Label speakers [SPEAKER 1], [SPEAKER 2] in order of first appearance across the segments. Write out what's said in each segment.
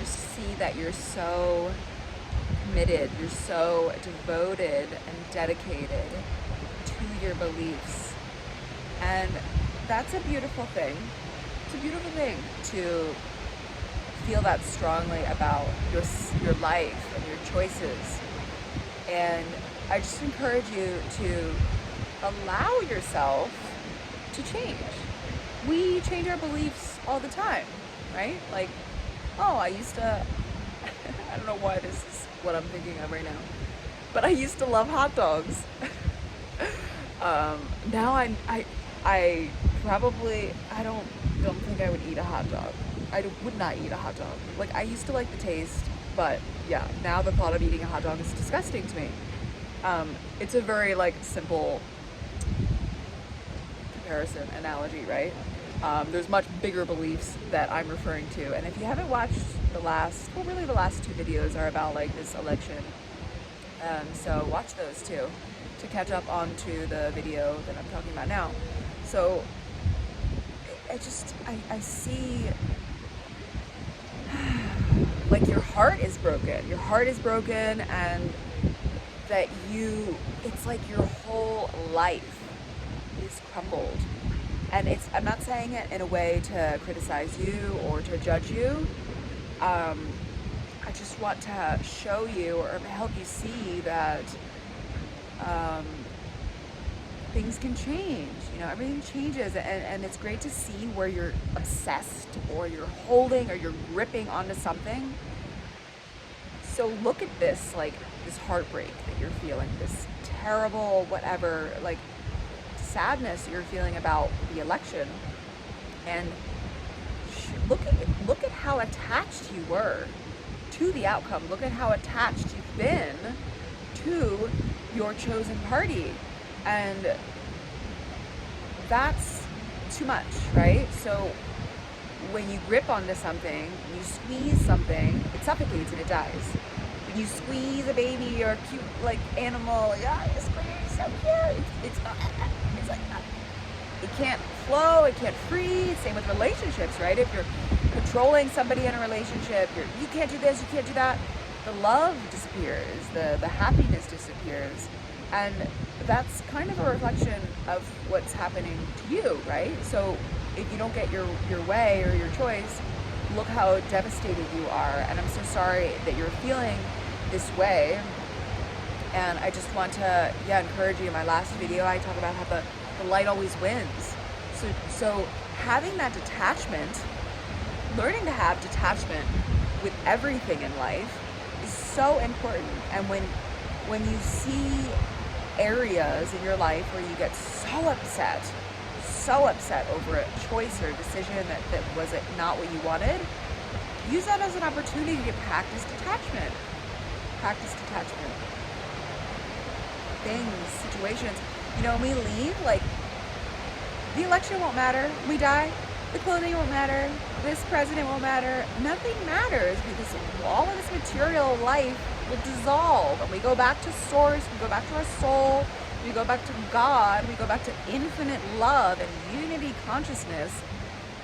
[SPEAKER 1] just see that you're so committed, you're so devoted and dedicated to your beliefs. And that's a beautiful thing. It's a beautiful thing to feel that strongly about your life and your choices. And I just encourage you to allow yourself to change. We change our beliefs all the time, right? Like, oh, I used to, I don't know why this is what I'm thinking of right now, but I used to love hot dogs. Now I probably, I don't think I would eat a hot dog. I would not eat a hot dog. Like, I used to like the taste, but yeah, now the thought of eating a hot dog is disgusting to me. It's a very like simple comparison analogy, right? There's much bigger beliefs that I'm referring to, and if you haven't watched the last two videos are about like this election, so watch those two to catch up onto the video that I'm talking about now. So I see like your heart is broken, and that it's like your whole life is crumbled. And I'm not saying it in a way to criticize you or to judge you. I just want to show you or help you see that things can change. You know, everything changes, and it's great to see where you're obsessed or you're holding or you're gripping onto something. So look at this, like this heartbreak that you're feeling, this terrible whatever, like sadness you're feeling about the election, and look at how attached you were to the outcome. Look at how attached you've been to your chosen party, and that's too much, right? So when you grip onto something, you squeeze something, it suffocates and it dies. When you squeeze a baby or a cute like animal, yeah, you squeeze, so cute. It's like that. It can't flow, it can't freeze. Same with relationships, right? If you're controlling somebody in a relationship, you can't do this, you can't do that, the love disappears, the happiness disappears. And that's kind of a reflection of what's happening to you, right? So if you don't get your way or your choice, look how devastated you are. And I'm so sorry that you're feeling this way. And I just want to, encourage you. In my last video, I talk about how the light always wins. So having that detachment, learning to have detachment with everything in life is so important. And when you see areas in your life where you get so upset over a choice or a decision that was not what you wanted, use that as an opportunity to practice detachment. Things, situations. You know, when we leave, like, the election won't matter. We die. The clothing won't matter. This president won't matter. Nothing matters, because all of this material life will dissolve, and we go back to source, we go back to our soul, we go back to God, we go back to infinite love and unity consciousness,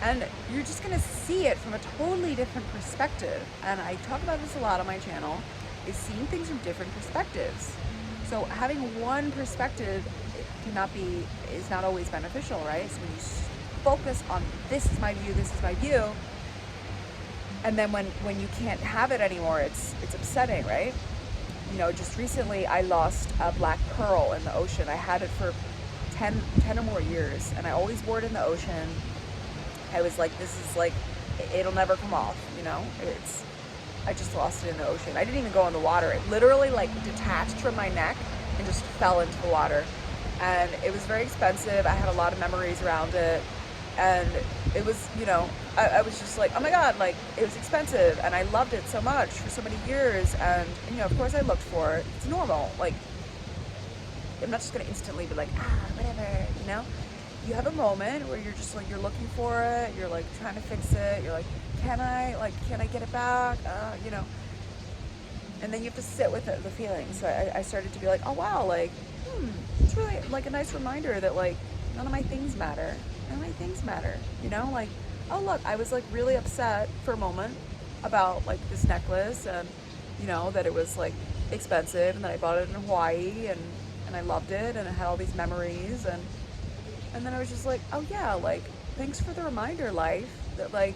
[SPEAKER 1] and you're just going to see it from a totally different perspective. And I talk about this a lot on my channel, is seeing things from different perspectives. So having one perspective is not always beneficial, right? So when you focus on this is my view, and then when you can't have it anymore, it's upsetting, right? You know, just recently I lost a black pearl in the ocean. I had it for 10 or more years, and I always wore it in the ocean. I was like, this is like, it'll never come off, you know? I just lost it in the ocean. I didn't even go in the water. It literally like detached from my neck and just fell into the water. And it was very expensive. I had a lot of memories around it. And it was, you know, I was just like, oh my God, like, it was expensive, and I loved it so much for so many years. And you know, of course I looked for it. It's normal. Like, I'm not just gonna instantly be like, whatever, you know? You have a moment where you're just like, you're looking for it, you're like trying to fix it, you're like, can I get it back? You know? And then you have to sit with the feeling. So I started to be like, oh wow, like, it's really like a nice reminder that like, none of my things matter. None of my things matter, you know? Like, oh look, I was like really upset for a moment, about like this necklace, and you know that it was like expensive, and that I bought it in Hawaii, and I loved it, and I had all these memories, and then I was just like, oh yeah, like thanks for the reminder, life, that like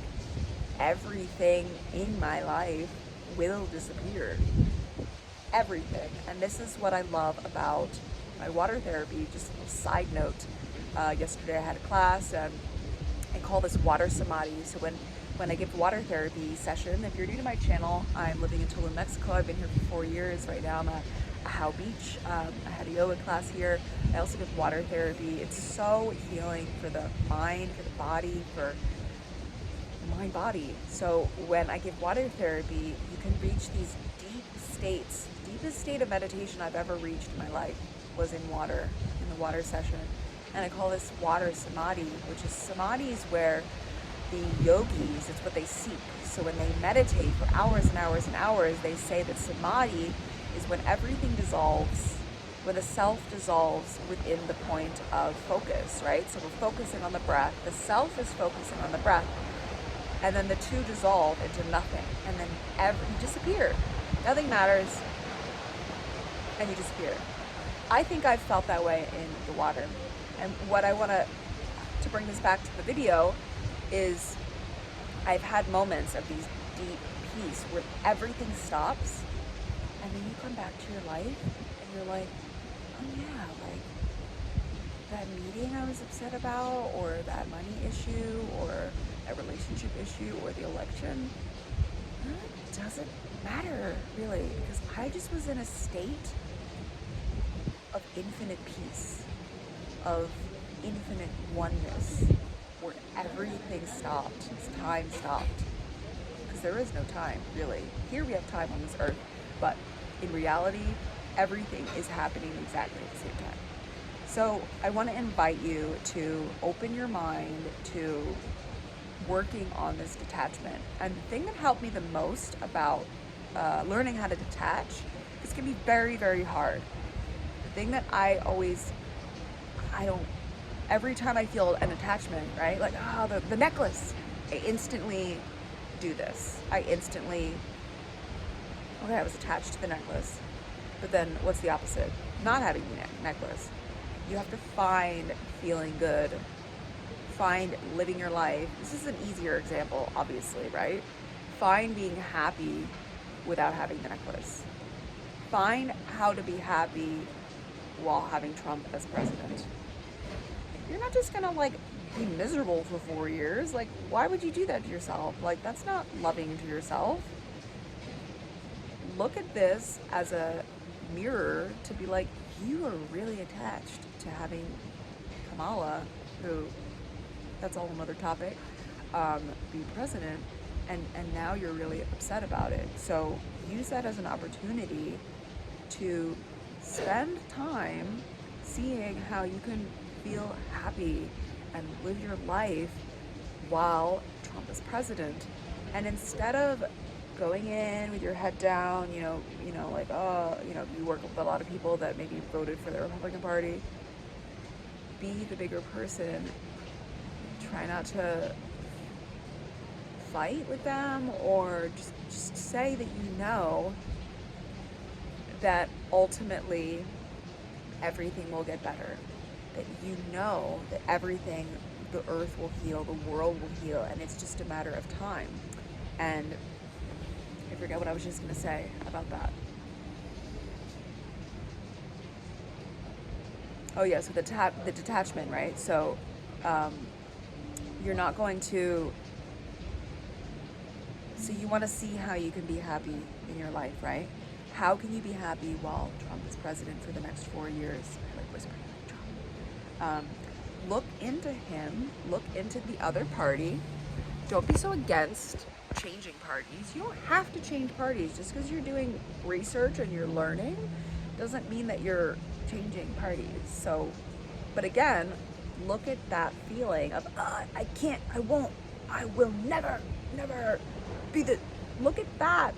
[SPEAKER 1] everything in my life will disappear. Everything. And this is what I love about my water therapy. Just a little side note, yesterday I had a class, and I call this water samadhi. So when I give water therapy session, if you're new to my channel, I'm living in Tulum, Mexico. I've been here for 4 years. Right now I'm at Ahau Beach. I had a yoga class here. I also give water therapy. It's so healing for the mind, for the body, for the mind body. So when I give water therapy, you can reach these deep states. Deepest state of meditation I've ever reached in my life was in water, in the water session. And I call this water samadhi, which is samadhi is where the yogis, it's what they seek. So when they meditate for hours and hours and hours, they say that samadhi is when everything dissolves, when the self dissolves within the point of focus, right? So we're focusing on the breath, the self is focusing on the breath, and then the two dissolve into nothing, and then you disappear. Nothing matters, and you disappear. I think I've felt that way in the water. And what I want to bring this back to the video is I've had moments of these deep peace where everything stops, and then you come back to your life and you're like, oh yeah, like that meeting I was upset about, or that money issue, or a relationship issue, or the election, it doesn't matter really, because I just was in a state of infinite peace, of infinite oneness, where everything stopped, time stopped, because there is no time really. Here we have time on this earth, but in reality, everything is happening exactly at the same time. So I want to invite you to open your mind to working on this detachment. And the thing that helped me the most about learning how to detach, this can be very, very hard. The thing that every time I feel an attachment, right? Like, the necklace, I instantly do this. I was attached to the necklace. But then what's the opposite? Not having the necklace. You have to find feeling good, find living your life. This is an easier example, obviously, right? Find being happy without having the necklace. Find how to be happy while having Trump as president. You're not just gonna like be miserable for 4 years. Like, why would you do that to yourself? Like, that's not loving to yourself. Look at this as a mirror to be like, you are really attached to having Kamala, who, that's all another topic, be president, and now you're really upset about it. So use that as an opportunity to spend time seeing how you can feel happy and live your life while Trump is president. And instead of going in with your head down, like, you work with a lot of people that maybe voted for the Republican Party, be the bigger person. Try not to fight with them, or just say that you know that ultimately everything will get better. That you know that everything, the earth will heal, the world will heal, and it's just a matter of time. And I forget what I was just going to say about that. Oh yeah, so the detachment, right? So you're not going to, so you want to see how you can be happy in your life, right? How can you be happy while Trump is president for the next 4 years? I like whispering like Trump. Look into him, look into the other party. Don't be so against changing parties. You don't have to change parties. Just because you're doing research and you're learning doesn't mean that you're changing parties. So, but again, look at that feeling of, I can't, I won't, I will never be the, look at that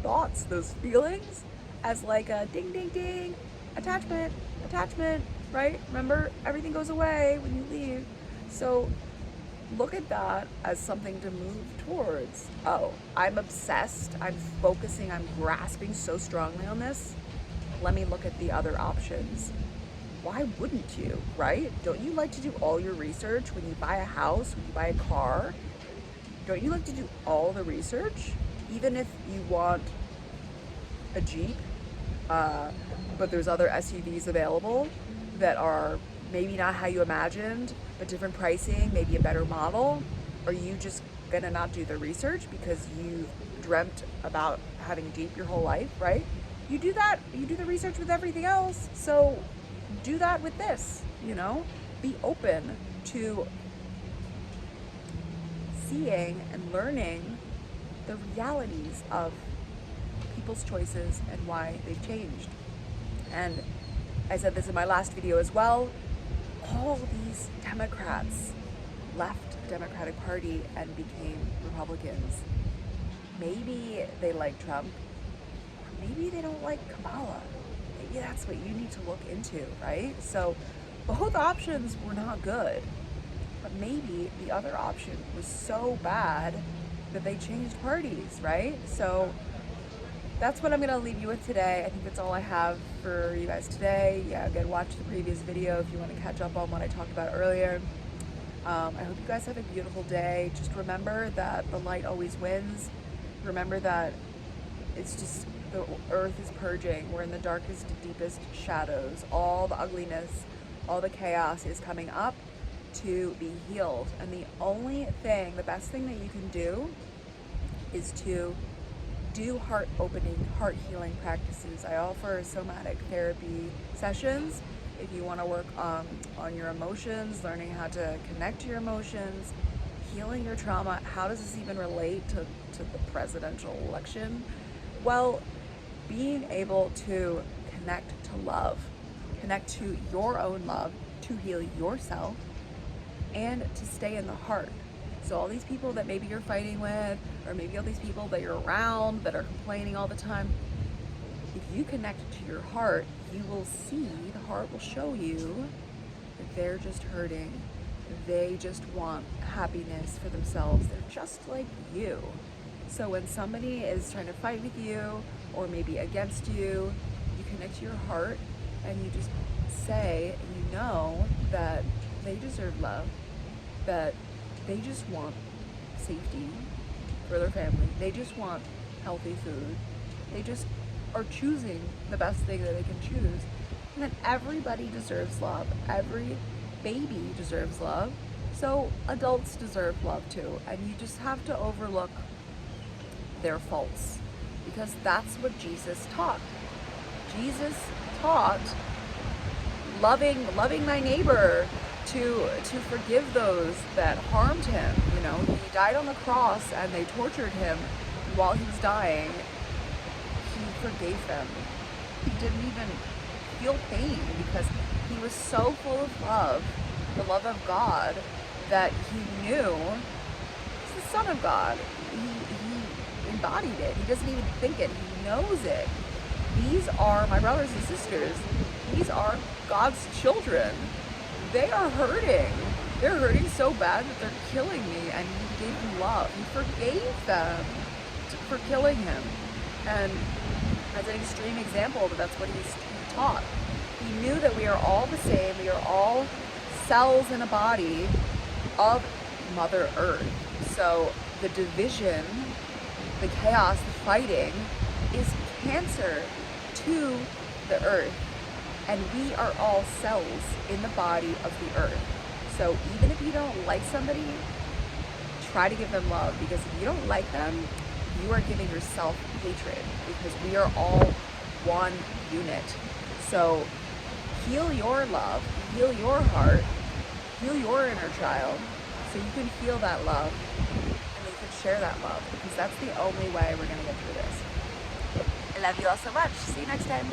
[SPEAKER 1] thoughts, those feelings, as like a ding, ding, ding, attachment, right? Remember, everything goes away when you leave. So look at that as something to move towards. Oh, I'm obsessed, I'm focusing, I'm grasping so strongly on this. Let me look at the other options. Why wouldn't you, right? Don't you like to do all your research when you buy a house, when you buy a car? Don't you like to do all the research? Even if you want a Jeep, but there's other SUVs available that are maybe not how you imagined, but different pricing, maybe a better model. Are you just gonna not do the research because you dreamt about having a Jeep your whole life, right? You do that, you do the research with everything else, so do that with this, you know? Be open to seeing and learning the realities of people's choices and why they've changed. And I said this in my last video as well, all these Democrats left the Democratic Party and became Republicans. Maybe they like Trump, or maybe they don't like Kamala. Maybe that's what you need to look into, right? So both options were not good, but maybe the other option was so bad that they changed parties, right? So that's what I'm gonna leave you with today. I think that's all I have for you guys today. Yeah, again, watch the previous video if you want to catch up on what I talked about earlier. I hope you guys have a beautiful day. Just remember that the light always wins. Remember that it's just the earth is purging. We're in the darkest, deepest shadows. All the ugliness, all the chaos is coming up to be healed. And the only thing, the best thing that you can do is to do heart opening, heart healing practices. I offer somatic therapy sessions if you want to work on your emotions, learning how to connect to your emotions, healing your trauma. How does this even relate to the presidential election? Well, being able to connect to love, connect to your own love, to heal yourself, and to stay in the heart. So all these people that maybe you're fighting with, or maybe all these people that you're around that are complaining all the time, if you connect to your heart, you will see, the heart will show you that they're just hurting. They just want happiness for themselves. They're just like you. So when somebody is trying to fight with you, or maybe against you, you connect to your heart and you just say, you know that they deserve love, that they just want safety for their family. They just want healthy food. They just are choosing the best thing that they can choose. And then everybody deserves love. Every baby deserves love. So adults deserve love too. And you just have to overlook their faults, because that's what Jesus taught. Jesus taught loving thy neighbor, to forgive those that harmed him. You know, he died on the cross and they tortured him. While he was dying, he forgave them. He didn't even feel pain because he was so full of love, the love of God, that he knew he's the Son of God. He embodied it. He doesn't even think it. He knows it. These are my brothers and sisters. These are God's children. They are hurting. They're hurting so bad that they're killing me, and he gave them love. He forgave them for killing him. And as an extreme example, that's what he taught. He knew that we are all the same. We are all cells in a body of Mother Earth. So the division, the chaos, the fighting is cancer to the earth. And we are all cells in the body of the earth. So even if you don't like somebody, try to give them love, because if you don't like them, you are giving yourself hatred, because we are all one unit. So heal your love, heal your heart, heal your inner child, so you can feel that love and you can share that love, because that's the only way we're gonna get through this. I love you all so much. See you next time.